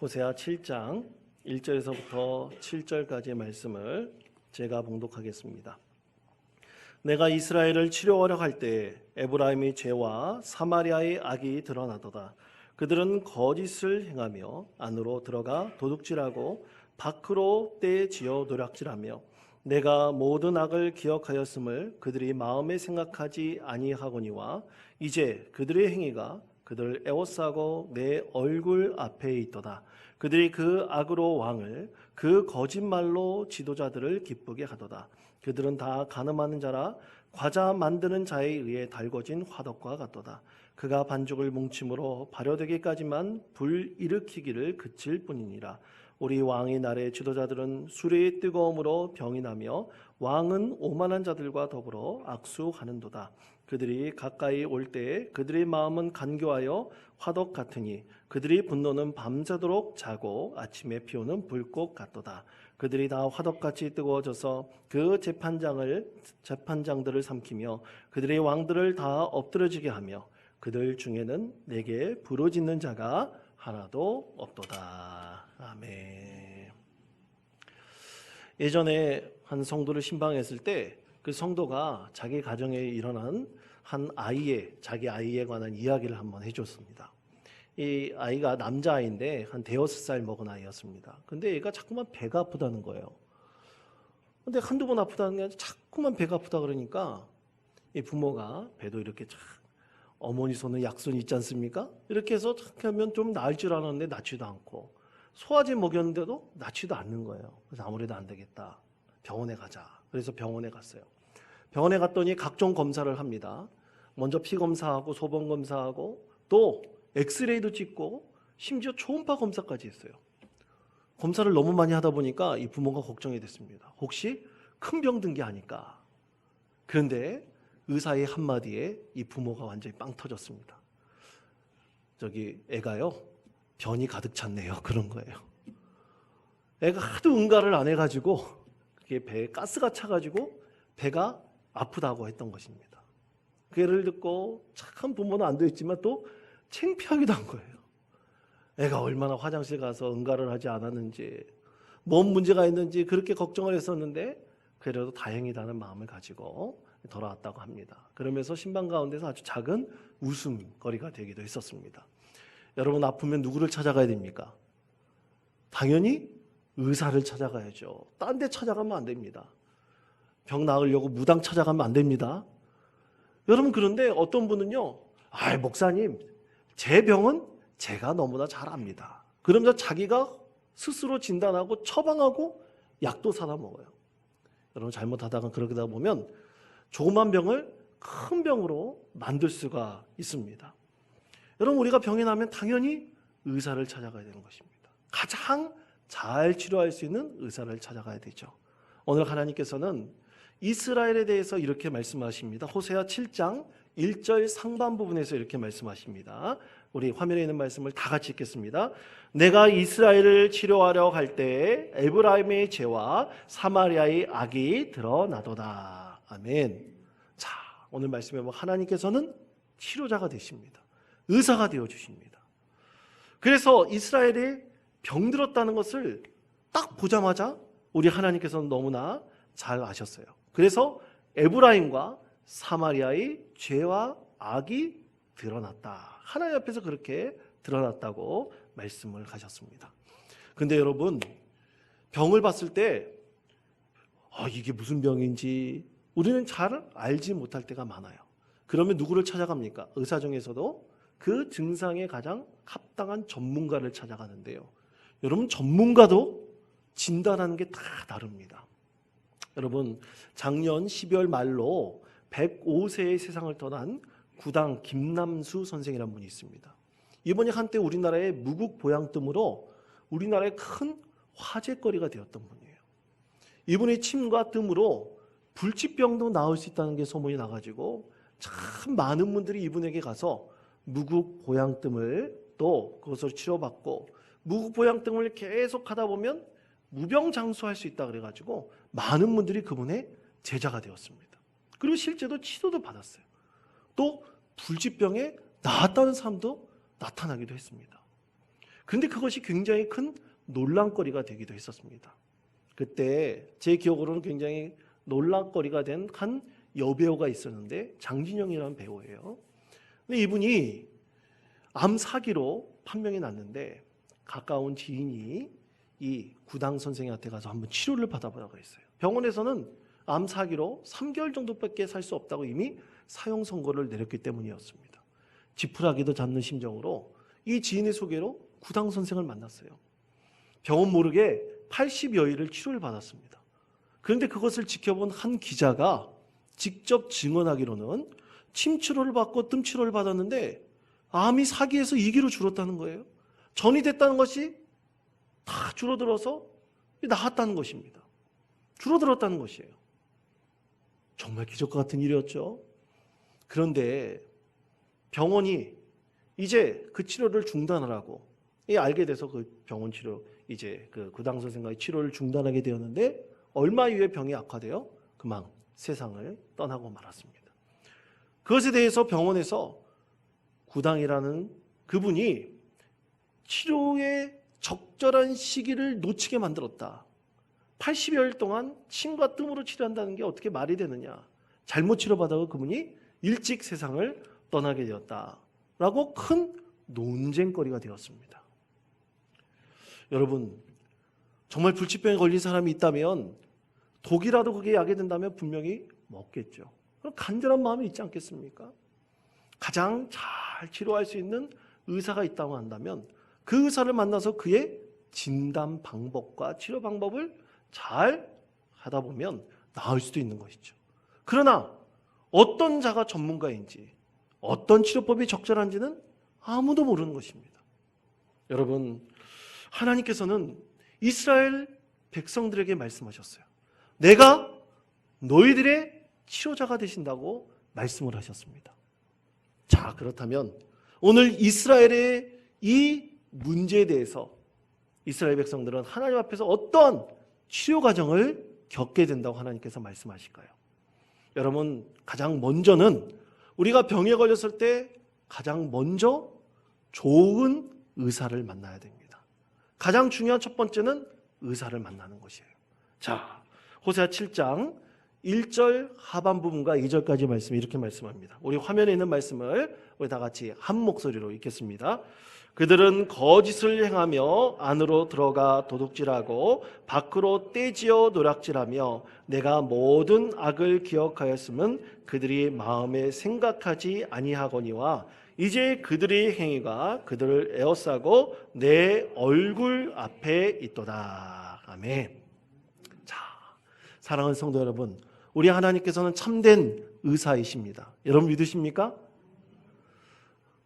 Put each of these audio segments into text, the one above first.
호세아 7장 1절에서부터 7절까지의 말씀을 제가 봉독하겠습니다. 내가 이스라엘을 치료하려 할 때에 에브라임의 죄와 사마리아의 악이 드러나도다. 그들은 거짓을 행하며 안으로 들어가 도둑질하고 밖으로 떼지어 노략질하며 내가 모든 악을 기억하였음을 그들이 마음에 생각하지 아니하거니와 이제 그들의 행위가 그들을 애워싸고 내 얼굴 앞에 있도다. 그들이 그 악으로 왕을 그 거짓말로 지도자들을 기쁘게 하도다. 그들은 다 가늠하는 자라 과자 만드는 자에 의해 달궈진 화덕과 같도다. 그가 반죽을 뭉침으로 발효되기까지만 불 일으키기를 그칠 뿐이니라. 우리 왕의 날의 지도자들은 술의 뜨거움으로 병이 나며 왕은 오만한 자들과 더불어 악수하는도다. 그들이 가까이 올 때에 그들의 마음은 간교하여 화덕 같으니 그들의 분노는 밤새도록 자고 아침에 피우는 불꽃 같도다. 그들이 다 화덕같이 뜨거워져서 그 재판장들을 삼키며 그들의 왕들을 다 엎드러지게 하며 그들 중에는 내게 부르짖는 자가 하나도 없도다. 아멘. 예전에 한 성도를 신방했을 때 그 성도가 자기 가정에 일어난 한 자기 아이에 관한 이야기를 한번 해줬습니다. 이 아이가 남자아이인데 한 5살 먹은 아이였습니다. 근데 얘가 자꾸만 배가 아프다는 거예요. 근데 한두 번 아프다는 게 아니라 자꾸만 배가 아프다 그러니까 이 부모가 배도 이렇게 어머니 손은 약손이 있지 않습니까? 이렇게 해서 하면 좀 나을 줄 알았는데 낫지도 않고 소화제 먹였는데도 낫지도 않는 거예요. 그래서 아무래도 안 되겠다. 병원에 가자. 그래서 병원에 갔어요. 병원에 갔더니 각종 검사를 합니다. 먼저 피 검사하고 소변 검사하고 또 엑스레이도 찍고 심지어 초음파 검사까지 했어요. 검사를 너무 많이 하다 보니까 이 부모가 걱정이 됐습니다. 혹시 큰 병 든 게 아닐까? 그런데 의사의 한마디에 이 부모가 완전히 빵 터졌습니다. 애가요 변이 가득 찼네요. 그런 거예요. 애가 하도 응가를 안 해가지고 그게 배에 가스가 차가지고 배가 아프다고 했던 것입니다. 그 예를 듣고 착한 부모는 안 되었지만 또 창피하기도 한 거예요. 애가 얼마나 화장실 가서 응가를 하지 않았는지 뭔 문제가 있는지 그렇게 걱정을 했었는데 그래도 다행이다는 마음을 가지고 돌아왔다고 합니다. 그러면서 신방 가운데서 아주 작은 웃음거리가 되기도 했었습니다. 여러분 아프면 누구를 찾아가야 됩니까? 당연히 의사를 찾아가야죠. 딴 데 찾아가면 안 됩니다. 병 나으려고 무당 찾아가면 안 됩니다. 여러분 그런데 어떤 분은요, 목사님 제 병은 제가 너무나 잘 압니다. 그러면서 자기가 스스로 진단하고 처방하고 약도 사다 먹어요. 여러분 잘못하다가 그러다 보면 조그만 병을 큰 병으로 만들 수가 있습니다. 여러분 우리가 병이 나면 당연히 의사를 찾아가야 되는 것입니다. 가장 잘 치료할 수 있는 의사를 찾아가야 되죠. 오늘 하나님께서는 이스라엘에 대해서 이렇게 말씀하십니다. 호세아 7장 1절 상반 부분에서 이렇게 말씀하십니다. 우리 화면에 있는 말씀을 다 같이 읽겠습니다. 내가 이스라엘을 치료하려 할 때에 에브라임의 죄와 사마리아의 악이 드러나도다. 아멘. 자, 오늘 말씀에 보면 하나님께서는 치료자가 되십니다. 의사가 되어 주십니다. 그래서 이스라엘이 병들었다는 것을 딱 보자마자 우리 하나님께서는 너무나 잘 아셨어요. 그래서 에브라임과 사마리아의 죄와 악이 드러났다. 하나님 앞에서 그렇게 드러났다고 말씀을 하셨습니다. 근데 여러분 병을 봤을 때 이게 무슨 병인지 우리는 잘 알지 못할 때가 많아요. 그러면 누구를 찾아갑니까? 의사 중에서도 그 증상에 가장 합당한 전문가를 찾아가는데요. 여러분 전문가도 진단하는 게 다 다릅니다. 여러분 작년 12월 말로 105세의 세상을 떠난 구당 김남수 선생이라는 분이 있습니다. 이분이 한때 우리나라의 무국보양뜸으로 우리나라의 큰 화제거리가 되었던 분이에요. 이분의 침과 뜸으로 불치병도 나을 수 있다는 게 소문이 나가지고 참 많은 분들이 이분에게 가서 무국보양뜸을 또 그것을 치료받고 무국보양뜸을 계속 하다 보면 무병장수할 수 있다 그래가지고 많은 분들이 그분의 제자가 되었습니다. 그리고 실제로 치료도 받았어요. 또 불치병에 나았다는 사람도 나타나기도 했습니다. 그런데 그것이 굉장히 큰 논란거리가 되기도 했었습니다. 그때 제 기억으로는 굉장히 논란거리가 된 한 여배우가 있었는데 장진영이라는 배우예요. 근데 이분이 암 사기로 판명이 났는데 가까운 지인이 이 구당 선생한테 가서 한번 치료를 받아보라고 했어요. 병원에서는 암 사기로 3개월 정도밖에 살 수 없다고 이미 사형 선고를 내렸기 때문이었습니다. 지푸라기도 잡는 심정으로 이 지인의 소개로 구당 선생을 만났어요. 병원 모르게 80여일을 치료를 받았습니다. 그런데 그것을 지켜본 한 기자가 직접 증언하기로는 침치료를 받고 뜸치료를 받았는데 암이 사기에서 2기로 줄었다는 거예요. 전이 됐다는 것이 다 줄어들어서 나았다는 것입니다. 줄어들었다는 것이에요. 정말 기적과 같은 일이었죠. 그런데 병원이 이제 그 치료를 중단하라고 알게 돼서 그 병원 치료 이제 그 구당 선생과의 치료를 중단하게 되었는데 얼마 후에 병이 악화되어 그만 세상을 떠나고 말았습니다. 그것에 대해서 병원에서 구당이라는 그분이 치료의 적절한 시기를 놓치게 만들었다. 80여일 동안 침과 뜸으로 치료한다는 게 어떻게 말이 되느냐. 잘못 치료받아서 그분이 일찍 세상을 떠나게 되었다라고 큰 논쟁거리가 되었습니다. 여러분, 정말 불치병에 걸린 사람이 있다면 독이라도 그게 약이 된다면 분명히 먹겠죠. 그럼 간절한 마음이 있지 않겠습니까? 가장 잘 치료할 수 있는 의사가 있다고 한다면 그 의사를 만나서 그의 진단 방법과 치료 방법을 잘 하다 보면 나을 수도 있는 것이죠. 그러나 어떤 자가 전문가인지 어떤 치료법이 적절한지는 아무도 모르는 것입니다. 여러분, 하나님께서는 이스라엘 백성들에게 말씀하셨어요. 내가 너희들의 치료자가 되신다고 말씀을 하셨습니다. 자, 그렇다면 오늘 이스라엘의 이 문제에 대해서 이스라엘 백성들은 하나님 앞에서 어떤 치료 과정을 겪게 된다고 하나님께서 말씀하실까요? 여러분, 가장 먼저는 우리가 병에 걸렸을 때 가장 먼저 좋은 의사를 만나야 됩니다. 가장 중요한 첫 번째는 의사를 만나는 것이에요. 자, 호세아 7장 1절 하반부분과 2절까지 말씀 이렇게 말씀합니다. 우리 화면에 있는 말씀을 우리 다 같이 한 목소리로 읽겠습니다. 그들은 거짓을 행하며 안으로 들어가 도둑질하고 밖으로 떼지어 노략질하며 내가 모든 악을 기억하였음은 그들이 마음에 생각하지 아니하거니와 이제 그들의 행위가 그들을 에워싸고 내 얼굴 앞에 있도다. 아멘. 자, 사랑하는 성도 여러분, 우리 하나님께서는 참된 의사이십니다. 여러분 믿으십니까?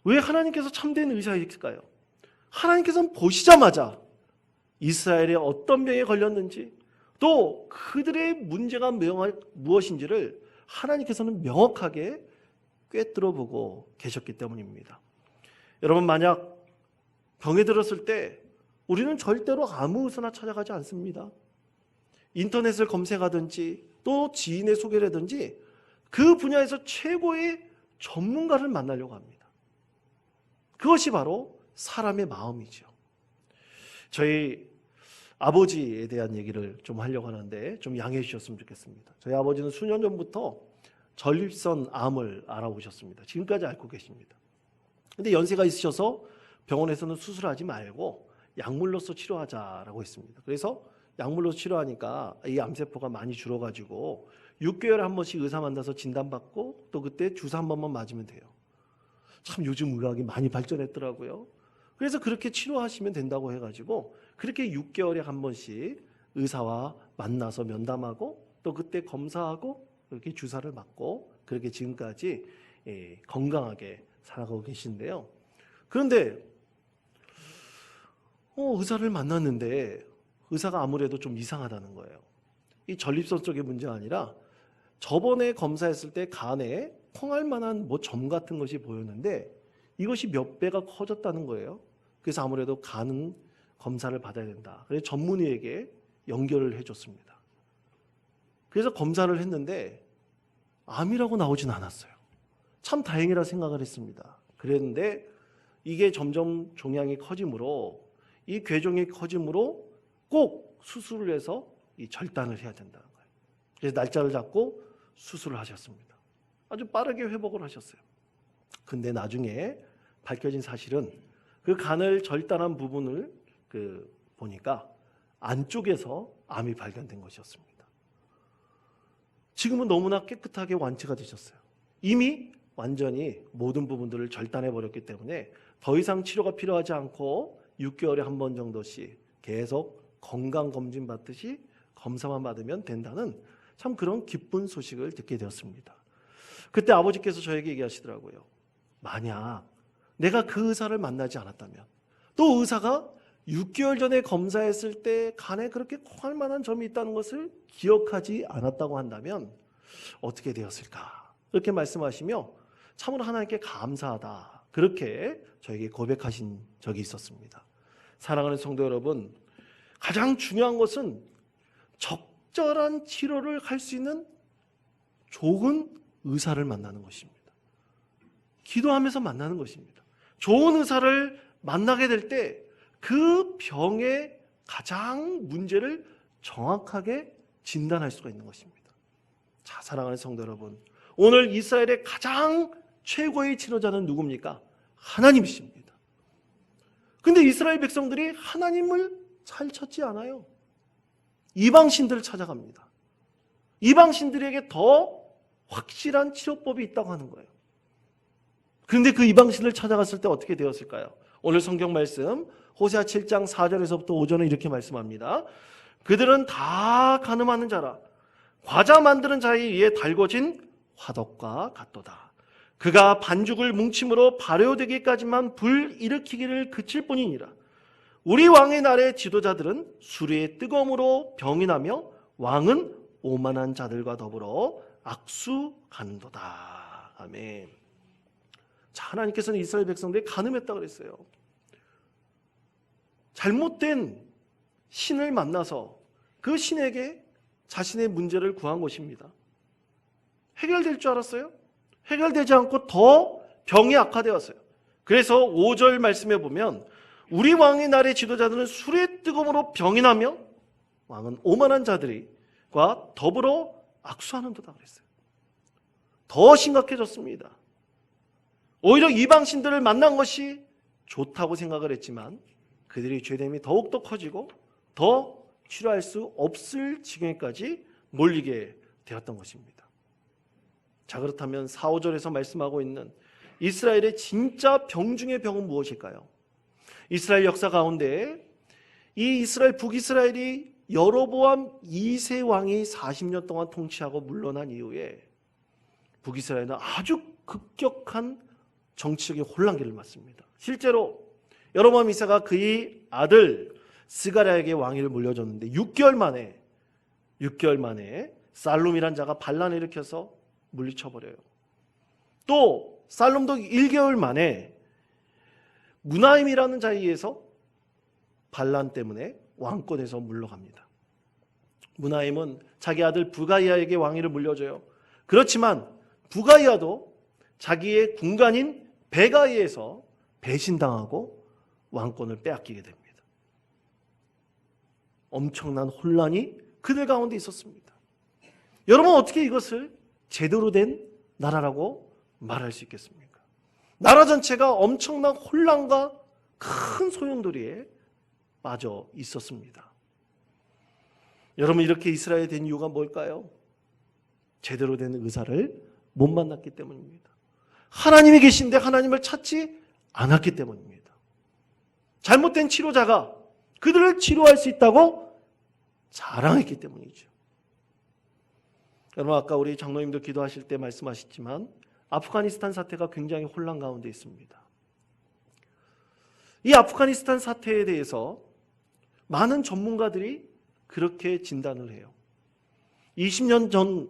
왜 하나님께서 참된 의사이실까요? 하나님께서는 보시자마자 이스라엘에 어떤 병에 걸렸는지 또 그들의 문제가 무엇인지를 하나님께서는 명확하게 꿰뚫어 보고 계셨기 때문입니다. 여러분, 만약 병에 들었을 때 우리는 절대로 아무 의사나 찾아가지 않습니다. 인터넷을 검색하든지 또 지인의 소개라든지 그 분야에서 최고의 전문가를 만나려고 합니다. 그것이 바로 사람의 마음이죠. 저희 아버지에 대한 얘기를 좀 하려고 하는데 좀 양해해 주셨으면 좋겠습니다. 저희 아버지는 수년 전부터 전립선 암을 알아보셨습니다. 지금까지 앓고 계십니다. 근데 연세가 있으셔서 병원에서는 수술하지 말고 약물로서 치료하자라고 했습니다. 그래서 약물로 치료하니까 이 암세포가 많이 줄어가지고 6개월에 한 번씩 의사 만나서 진단받고 또 그때 주사 한 번만 맞으면 돼요. 참 요즘 의학이 많이 발전했더라고요. 그래서 그렇게 치료하시면 된다고 해가지고 그렇게 6개월에 한 번씩 의사와 만나서 면담하고 또 그때 검사하고 이렇게 주사를 맞고 그렇게 지금까지 건강하게 살아가고 계신데요. 그런데 의사를 만났는데 의사가 아무래도 좀 이상하다는 거예요. 이 전립선 쪽의 문제가 아니라 저번에 검사했을 때 간에 콩알 만한 점 같은 것이 보였는데 이것이 몇 배가 커졌다는 거예요. 그래서 아무래도 간 검사를 받아야 된다. 그래서 전문의에게 연결을 해줬습니다. 그래서 검사를 했는데 암이라고 나오진 않았어요. 참 다행이라 생각을 했습니다. 그랬는데 이게 점점 종양이 커지므로 이 궤종이 커짐으로 꼭 수술을 해서 이 절단을 해야 된다는 거예요. 그래서 날짜를 잡고 수술을 하셨습니다. 아주 빠르게 회복을 하셨어요. 근데 나중에 밝혀진 사실은 그 간을 절단한 부분을 보니까 안쪽에서 암이 발견된 것이었습니다. 지금은 너무나 깨끗하게 완치가 되셨어요. 이미 완전히 모든 부분들을 절단해 버렸기 때문에 더 이상 치료가 필요하지 않고 6개월에 한 번 정도씩 계속 건강검진 받듯이 검사만 받으면 된다는 참 그런 기쁜 소식을 듣게 되었습니다. 그때 아버지께서 저에게 얘기하시더라고요. 만약 내가 그 의사를 만나지 않았다면, 또 의사가 6개월 전에 검사했을 때 간에 그렇게 콩할 만한 점이 있다는 것을 기억하지 않았다고 한다면 어떻게 되었을까? 그렇게 말씀하시며 참으로 하나님께 감사하다, 그렇게 저에게 고백하신 적이 있었습니다. 사랑하는 성도 여러분, 가장 중요한 것은 적절한 치료를 할 수 있는 좋은 의사를 만나는 것입니다. 기도하면서 만나는 것입니다. 좋은 의사를 만나게 될 때 그 병의 가장 문제를 정확하게 진단할 수가 있는 것입니다. 자, 사랑하는 성도 여러분, 오늘 이스라엘의 가장 최고의 치료자는 누굽니까? 하나님이십니다. 근데 이스라엘 백성들이 하나님을 잘 찾지 않아요. 이방신들을 찾아갑니다. 이방신들에게 더 확실한 치료법이 있다고 하는 거예요. 그런데 그 이방신을 찾아갔을 때 어떻게 되었을까요? 오늘 성경 말씀 호세아 7장 4절에서부터 5절은 이렇게 말씀합니다. 그들은 다 가늠하는 자라, 과자 만드는 자의 위에 달궈진 화덕과 같도다. 그가 반죽을 뭉침으로 발효되기까지만 불 일으키기를 그칠 뿐이니라. 우리 왕의 날의 지도자들은 수레의 뜨거움으로 병이 나며 왕은 오만한 자들과 더불어 악수간도다. 아멘. 자, 하나님께서는 이스라엘 백성들이 간음했다 그랬어요. 잘못된 신을 만나서 그 신에게 자신의 문제를 구한 것입니다. 해결될 줄 알았어요? 해결되지 않고 더 병이 악화되었어요. 그래서 5절 말씀에 보면 우리 왕의 날의 지도자들은 술의 뜨거움으로 병이 나며 왕은 오만한 자들과 더불어 악수하는도다 그랬어요. 더 심각해졌습니다. 오히려 이방신들을 만난 것이 좋다고 생각을 했지만 그들의 죄됨이 더욱더 커지고 더 치료할 수 없을 지경에까지 몰리게 되었던 것입니다. 자, 그렇다면 4, 5절에서 말씀하고 있는 이스라엘의 진짜 병 중의 병은 무엇일까요? 이스라엘 역사 가운데 이 이스라엘 북이스라엘이 여로보암 2세 왕이 40년 동안 통치하고 물러난 이후에 북이스라엘은 아주 급격한 정치적인 혼란기를 맞습니다. 실제로 여로보암 2세가 그의 아들 스가랴에게 왕위를 물려줬는데 6개월 만에 살룸이란 자가 반란을 일으켜서 물리쳐버려요. 또 살룸도 1개월 만에 무나임이라는 자에 의해서 반란 때문에 왕권에서 물러갑니다. 무나임은 자기 아들 부가이아에게 왕위를 물려줘요. 그렇지만 부가이아도 자기의 군관인 베가이에서 배신당하고 왕권을 빼앗기게 됩니다. 엄청난 혼란이 그들 가운데 있었습니다. 여러분, 어떻게 이것을 제대로 된 나라라고 말할 수 있겠습니까? 나라 전체가 엄청난 혼란과 큰 소용돌이에 빠져 있었습니다. 여러분, 이렇게 이스라엘이 된 이유가 뭘까요? 제대로 된 의사를 못 만났기 때문입니다. 하나님이 계신데 하나님을 찾지 않았기 때문입니다. 잘못된 치료자가 그들을 치료할 수 있다고 자랑했기 때문이죠. 여러분, 아까 우리 장로님도 기도하실 때 말씀하셨지만 아프가니스탄 사태가 굉장히 혼란 가운데 있습니다. 이 아프가니스탄 사태에 대해서 많은 전문가들이 그렇게 진단을 해요. 20년 전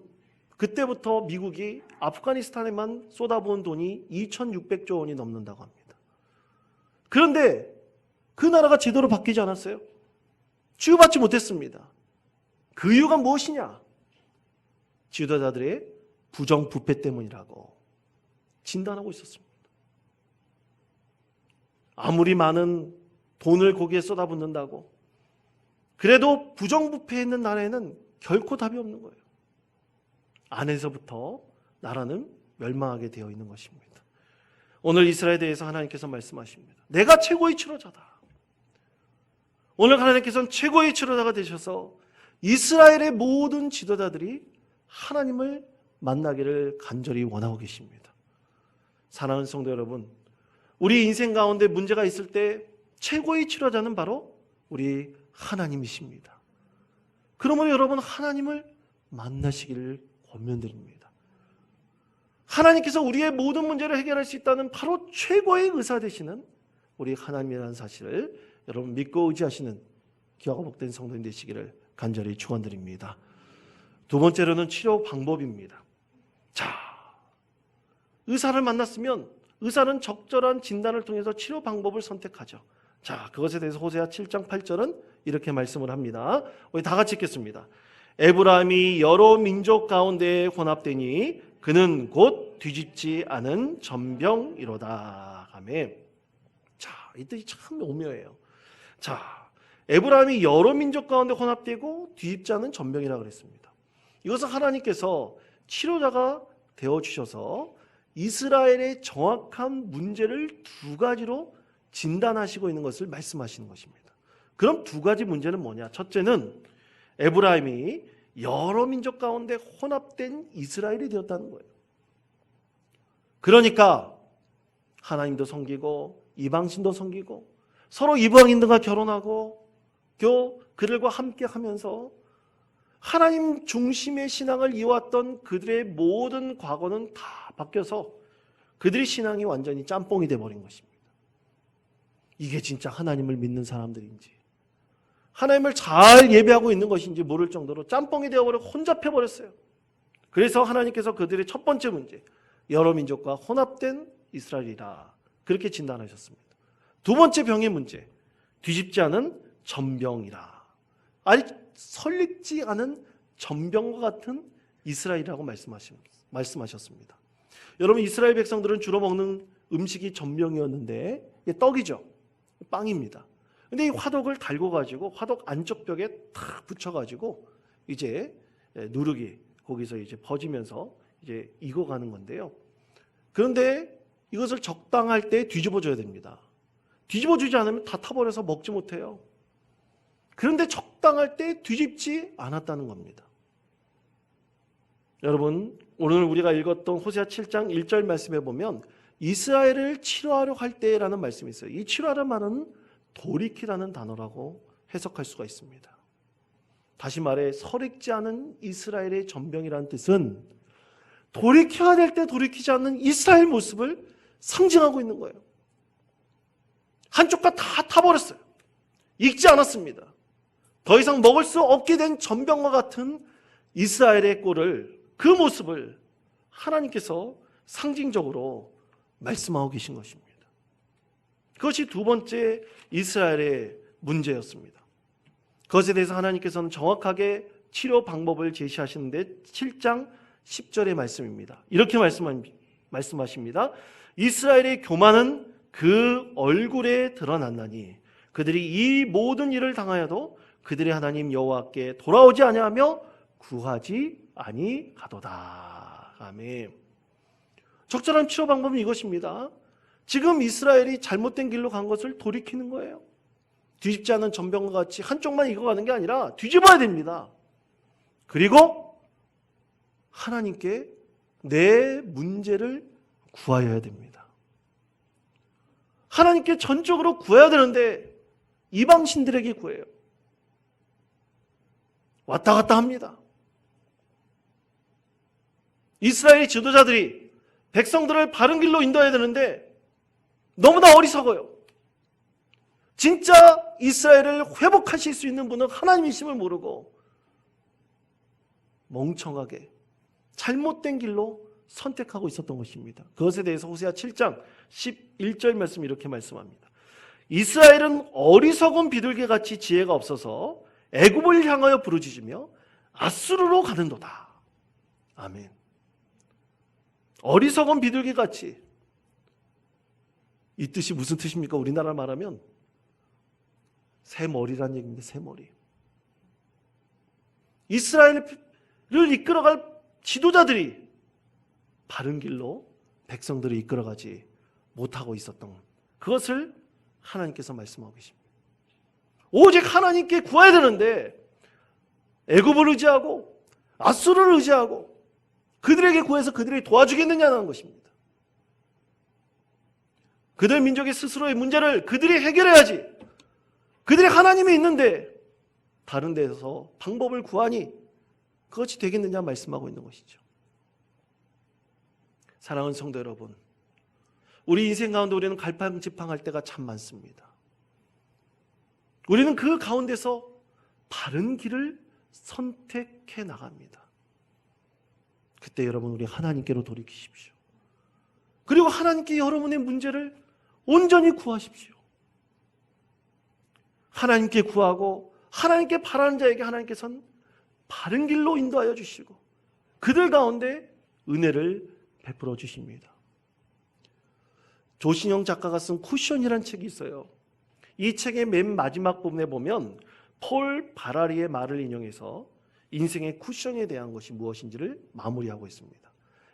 그때부터 미국이 아프가니스탄에만 쏟아부은 돈이 2,600조 원이 넘는다고 합니다. 그런데 그 나라가 제대로 바뀌지 않았어요. 치유받지 못했습니다. 그 이유가 무엇이냐? 지도자들의 부정부패 때문이라고 진단하고 있었습니다. 아무리 많은 돈을 거기에 쏟아붓는다고. 그래도 부정부패에 있는 나라에는 결코 답이 없는 거예요. 안에서부터 나라는 멸망하게 되어 있는 것입니다. 오늘 이스라엘에 대해서 하나님께서 말씀하십니다. 내가 최고의 치료자다. 오늘 하나님께서는 최고의 치료자가 되셔서 이스라엘의 모든 지도자들이 하나님을 만나기를 간절히 원하고 계십니다. 사랑하는 성도 여러분, 우리 인생 가운데 문제가 있을 때 최고의 치료자는 바로 우리 하나님이십니다. 그러므로 여러분, 하나님을 만나시기를 권면드립니다. 하나님께서 우리의 모든 문제를 해결할 수 있다는 바로 최고의 의사 되시는 우리 하나님이라는 사실을 여러분 믿고 의지하시는 기와가 복된 성도인 되시기를 간절히 축원드립니다. 두 번째로는 치료 방법입니다. 자, 의사를 만났으면 의사는 적절한 진단을 통해서 치료 방법을 선택하죠. 자, 그것에 대해서 호세아 7장 8절은 이렇게 말씀을 합니다. 우리 다 같이 읽겠습니다. 에브라임이 여러 민족 가운데 혼합되니 그는 곧 뒤집지 않은 전병이로다. 아멘. 자, 이 뜻이 참 오묘해요. 자, 에브라임이 여러 민족 가운데 혼합되고 뒤집지 않은 전병이라고 그랬습니다. 이것은 하나님께서 치료자가 되어주셔서 이스라엘의 정확한 문제를 두 가지로 진단하시고 있는 것을 말씀하시는 것입니다. 그럼 두 가지 문제는 뭐냐? 첫째는 에브라임이 여러 민족 가운데 혼합된 이스라엘이 되었다는 거예요. 그러니까 하나님도 섬기고 이방신도 섬기고 서로 이방인들과 결혼하고 또 그들과 함께 하면서 하나님 중심의 신앙을 이어왔던 그들의 모든 과거는 다 바뀌어서 그들의 신앙이 완전히 짬뽕이 돼버린 것입니다. 이게 진짜 하나님을 믿는 사람들인지 하나님을 잘 예배하고 있는 것인지 모를 정도로 짬뽕이 되어버려 혼잡해버렸어요. 그래서 하나님께서 그들의 첫 번째 문제, 여러 민족과 혼합된 이스라엘이라 그렇게 진단하셨습니다. 두 번째 병의 문제, 뒤집지 않은 전병이라. 아직 설립지 않은 전병과 같은 이스라엘이라고 말씀하셨습니다. 여러분, 이스라엘 백성들은 주로 먹는 음식이 전병이었는데 이게 떡이죠. 빵입니다. 근데 이 화덕을 달고 가지고 화덕 안쪽 벽에 탁 붙여가지고 이제 누룩이 거기서 이제 퍼지면서 이제 익어가는 건데요. 그런데 이것을 적당할 때 뒤집어줘야 됩니다. 뒤집어주지 않으면 다 타버려서 먹지 못해요. 그런데 적당할 때 뒤집지 않았다는 겁니다. 여러분, 오늘 우리가 읽었던 호세아 7장 1절 말씀에 보면 이스라엘을 치료하려 할 때라는 말씀이 있어요. 이 치료하는 말은 돌이키라는 단어라고 해석할 수가 있습니다. 다시 말해 설익지 않은 이스라엘의 전병이라는 뜻은 돌이켜야 될 때 돌이키지 않는 이스라엘 모습을 상징하고 있는 거예요. 한쪽과 다 타버렸어요. 익지 않았습니다. 더 이상 먹을 수 없게 된 전병과 같은 이스라엘의 꼴을, 그 모습을 하나님께서 상징적으로 말씀하고 계신 것입니다. 그것이 두 번째 이스라엘의 문제였습니다. 그것에 대해서 하나님께서는 정확하게 치료 방법을 제시하시는데 7장 10절의 말씀입니다. 이렇게 말씀하십니다. 이스라엘의 교만은 그 얼굴에 드러났나니 그들이 이 모든 일을 당하여도 그들의 하나님 여호와께 돌아오지 아니하며 구하지 아니하도다. 아멘. 적절한 치료 방법은 이것입니다. 지금 이스라엘이 잘못된 길로 간 것을 돌이키는 거예요. 뒤집지 않은 전병과 같이 한쪽만 익어가는 게 아니라 뒤집어야 됩니다. 그리고 하나님께 내 문제를 구하여야 됩니다. 하나님께 전적으로 구해야 되는데 이방신들에게 구해요. 왔다 갔다 합니다. 이스라엘 지도자들이 백성들을 바른 길로 인도해야 되는데 너무나 어리석어요. 진짜 이스라엘을 회복하실 수 있는 분은 하나님이심을 모르고 멍청하게 잘못된 길로 선택하고 있었던 것입니다. 그것에 대해서 호세아 7장 11절 말씀 이렇게 말씀합니다. 이스라엘은 어리석은 비둘기같이 지혜가 없어서 애굽을 향하여 부르짖으며 아수르로 가는도다. 아멘. 어리석은 비둘기같이, 이 뜻이 무슨 뜻입니까? 우리나라 말하면 새 머리란 얘기입니다. 새 머리. 이스라엘을 이끌어갈 지도자들이 바른 길로 백성들을 이끌어가지 못하고 있었던 그것을 하나님께서 말씀하고 계십니다. 오직 하나님께 구해야 되는데 애굽을 의지하고 앗수르를 의지하고 그들에게 구해서 그들이 도와주겠느냐는 것입니다. 그들 민족의 스스로의 문제를 그들이 해결해야지. 그들이 하나님이 있는데 다른 데서 방법을 구하니 그것이 되겠느냐 말씀하고 있는 것이죠. 사랑하는 성도 여러분, 우리 인생 가운데 우리는 갈팡질팡할 때가 참 많습니다. 우리는 그 가운데서 바른 길을 선택해 나갑니다. 그때 여러분 우리 하나님께로 돌이키십시오. 그리고 하나님께 여러분의 문제를 온전히 구하십시오. 하나님께 구하고 하나님께 바라는 자에게 하나님께서는 바른 길로 인도하여 주시고 그들 가운데 은혜를 베풀어 주십니다. 조신영 작가가 쓴 쿠션이라는 책이 있어요. 이 책의 맨 마지막 부분에 보면 폴 바라리의 말을 인용해서 인생의 쿠션에 대한 것이 무엇인지를 마무리하고 있습니다.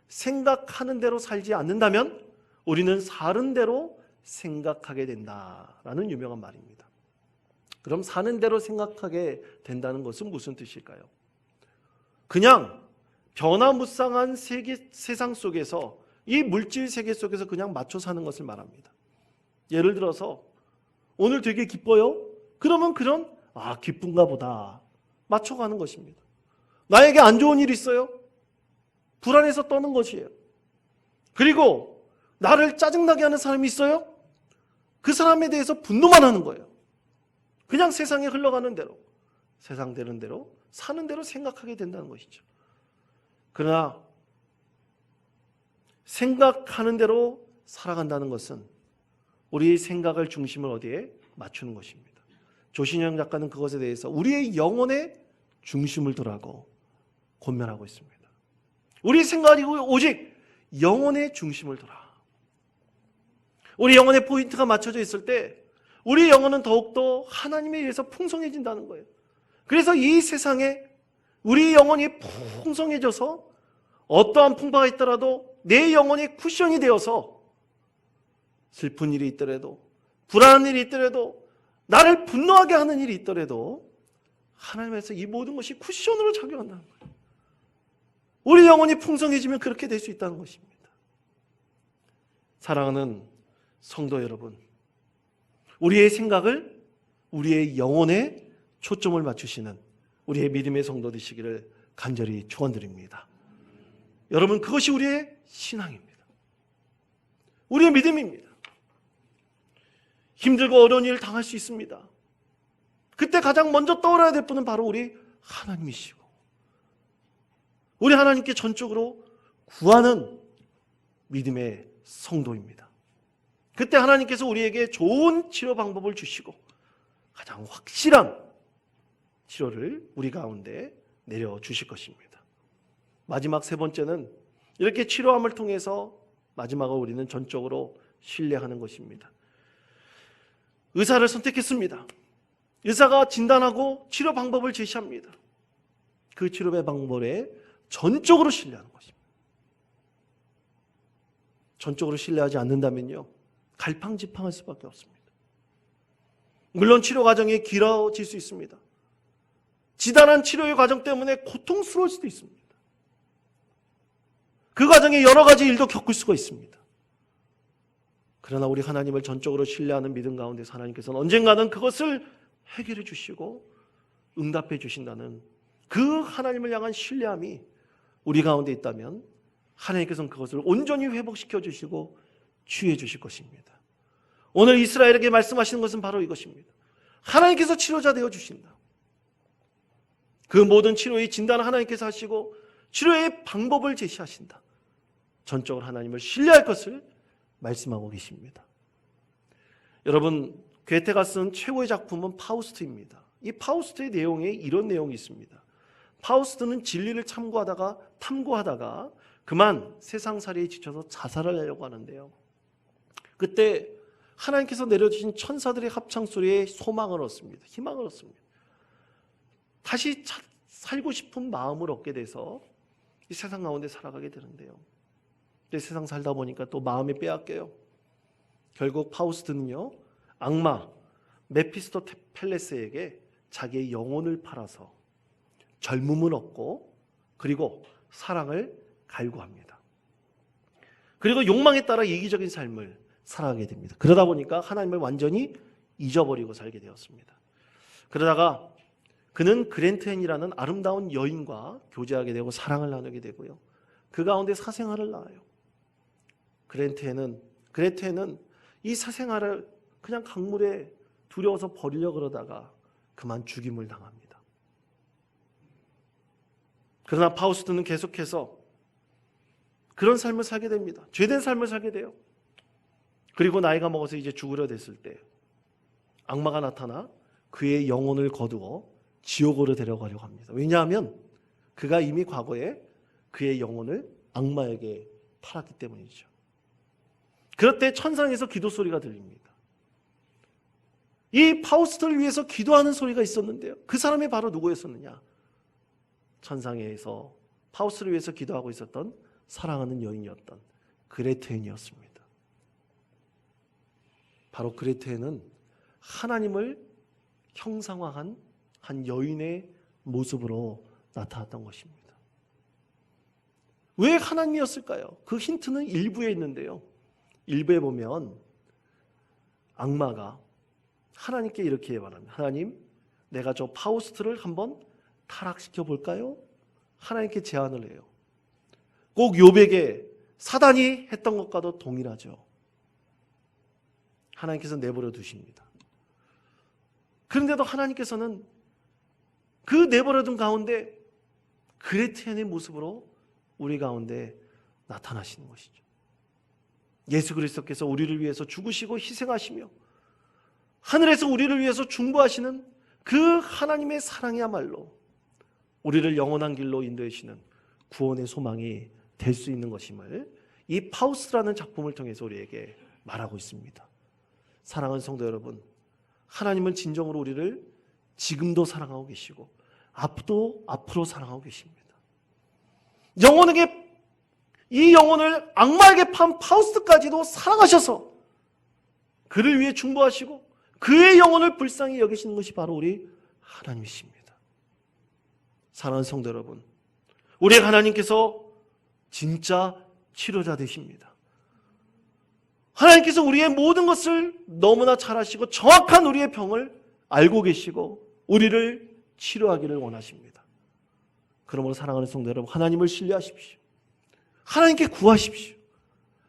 생각하는 대로 살지 않는다면 우리는 사는 대로 생각하게 된다라는 유명한 말입니다. 그럼 사는 대로 생각하게 된다는 것은 무슨 뜻일까요? 그냥 변화무쌍한 세상 속에서 이 물질 세계 속에서 그냥 맞춰 사는 것을 말합니다. 예를 들어서 오늘 되게 기뻐요? 그러면 그런 기쁜가 보다 맞춰가는 것입니다. 나에게 안 좋은 일 있어요? 불안해서 떠는 것이에요. 그리고 나를 짜증나게 하는 사람이 있어요? 그 사람에 대해서 분노만 하는 거예요. 그냥 세상에 흘러가는 대로 세상 되는 대로 사는 대로 생각하게 된다는 것이죠. 그러나 생각하는 대로 살아간다는 것은 우리의 생각을 중심을 어디에 맞추는 것입니다. 조신영 작가는 그것에 대해서 우리의 영혼의 중심을 두라고 권면하고 있습니다. 우리 생각이 오직 영혼의 중심을 두라. 우리 영혼의 포인트가 맞춰져 있을 때 우리 영혼은 더욱더 하나님에 의해서 풍성해진다는 거예요. 그래서 이 세상에 우리 영혼이 풍성해져서 어떠한 풍파가 있더라도 내 영혼이 쿠션이 되어서 슬픈 일이 있더라도 불안한 일이 있더라도 나를 분노하게 하는 일이 있더라도 하나님에서 이 모든 것이 쿠션으로 작용한다는 거예요. 우리 영혼이 풍성해지면 그렇게 될 수 있다는 것입니다. 사랑하는 성도 여러분, 우리의 생각을 우리의 영혼에 초점을 맞추시는 우리의 믿음의 성도 되시기를 간절히 축원드립니다. 여러분, 그것이 우리의 신앙입니다. 우리의 믿음입니다. 힘들고 어려운 일을 당할 수 있습니다. 그때 가장 먼저 떠올라야 될 분은 바로 우리 하나님이시고 우리 하나님께 전적으로 구하는 믿음의 성도입니다. 그때 하나님께서 우리에게 좋은 치료 방법을 주시고 가장 확실한 치료를 우리 가운데 내려주실 것입니다. 마지막 세 번째는 이렇게 치료함을 통해서 마지막으로 우리는 전적으로 신뢰하는 것입니다. 의사를 선택했습니다. 의사가 진단하고 치료 방법을 제시합니다. 그 치료의 방법에 전적으로 신뢰하는 것입니다. 전적으로 신뢰하지 않는다면요, 갈팡질팡할 수밖에 없습니다. 물론 치료 과정이 길어질 수 있습니다. 지단한 치료의 과정 때문에 고통스러울 수도 있습니다. 그 과정에 여러 가지 일도 겪을 수가 있습니다. 그러나 우리 하나님을 전적으로 신뢰하는 믿음 가운데서 하나님께서는 언젠가는 그것을 해결해 주시고 응답해 주신다는 그 하나님을 향한 신뢰함이 우리 가운데 있다면 하나님께서는 그것을 온전히 회복시켜 주시고 치유해 주실 것입니다. 오늘 이스라엘에게 말씀하시는 것은 바로 이것입니다. 하나님께서 치료자 되어 주신다. 그 모든 치료의 진단을 하나님께서 하시고 치료의 방법을 제시하신다. 전적으로 하나님을 신뢰할 것을 말씀하고 계십니다. 여러분, 괴테가 쓴 최고의 작품은 파우스트입니다. 이 파우스트의 내용에 이런 내용이 있습니다. 파우스트는 진리를 탐구하다가 그만 세상살이에 지쳐서 자살을 하려고 하는데요. 그때 하나님께서 내려주신 천사들의 합창소리에 소망을 얻습니다. 희망을 얻습니다. 다시 살고 싶은 마음을 얻게 돼서 이 세상 가운데 살아가게 되는데요. 근데 세상 살다 보니까 또 마음이 빼앗겨요. 결국 파우스트는요, 악마 메피스토펠레스에게 자기의 영혼을 팔아서 젊음을 얻고 그리고 사랑을 갈구합니다. 그리고 욕망에 따라 이기적인 삶을 살아가게 됩니다. 그러다 보니까 하나님을 완전히 잊어버리고 살게 되었습니다. 그러다가 그는 그랜트헨이라는 아름다운 여인과 교제하게 되고 사랑을 나누게 되고요. 그 가운데 사생활을 낳아요. 그랜트헨은 이 사생활을 그냥 강물에 두려워서 버리려고 그러다가 그만 죽임을 당합니다. 그러나 파우스트는 계속해서 그런 삶을 살게 됩니다. 죄된 삶을 살게 돼요. 그리고 나이가 먹어서 이제 죽으려 됐을 때 악마가 나타나 그의 영혼을 거두어 지옥으로 데려가려고 합니다. 왜냐하면 그가 이미 과거에 그의 영혼을 악마에게 팔았기 때문이죠. 그럴 때 천상에서 기도 소리가 들립니다. 이 파우스트를 위해서 기도하는 소리가 있었는데요. 그 사람이 바로 누구였었느냐? 천상에서 파우스트를 위해서 기도하고 있었던 사랑하는 여인이었던 그레테헨이었습니다. 바로 그레테헨은 하나님을 형상화한 한 여인의 모습으로 나타났던 것입니다. 왜 하나님이었을까요? 그 힌트는 일부에 있는데요. 일부에 보면 악마가 하나님께 이렇게 말합니다. 하나님, 내가 저 파우스트를 한번 타락시켜 볼까요? 하나님께 제안을 해요. 꼭 욥에게 사단이 했던 것과도 동일하죠. 하나님께서 내버려 두십니다. 그런데도 하나님께서는 그 내버려둔 가운데 그레테헨의 모습으로 우리 가운데 나타나시는 것이죠. 예수 그리스도께서 우리를 위해서 죽으시고 희생하시며 하늘에서 우리를 위해서 중보하시는 그 하나님의 사랑이야말로 우리를 영원한 길로 인도하시는 구원의 소망이 될 수 있는 것임을 이 파우스트라는 작품을 통해서 우리에게 말하고 있습니다. 사랑하는 성도 여러분, 하나님은 진정으로 우리를 지금도 사랑하고 계시고 앞으로 사랑하고 계십니다. 이 영혼을 악마에게 판 파우스트까지도 사랑하셔서 그를 위해 중보하시고 그의 영혼을 불쌍히 여기시는 것이 바로 우리 하나님이십니다. 사랑하는 성도 여러분, 우리 하나님께서 진짜 치료자 되십니다. 하나님께서 우리의 모든 것을 너무나 잘 아시고 정확한 우리의 병을 알고 계시고 우리를 치료하기를 원하십니다. 그러므로 사랑하는 성도 여러분, 하나님을 신뢰하십시오. 하나님께 구하십시오.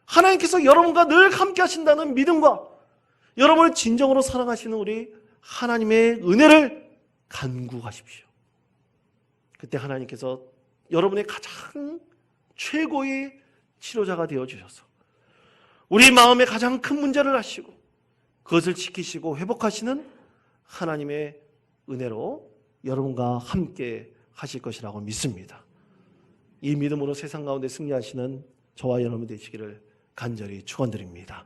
하나님께서 여러분과 늘 함께 하신다는 믿음과 여러분을 진정으로 사랑하시는 우리 하나님의 은혜를 간구하십시오. 그때 하나님께서 여러분의 가장 최고의 치료자가 되어주셔서 우리 마음의 가장 큰 문제를 아시고 그것을 지키시고 회복하시는 하나님의 은혜로 여러분과 함께 하실 것이라고 믿습니다. 이 믿음으로 세상 가운데 승리하시는 저와 여러분 되시기를 간절히 축원드립니다.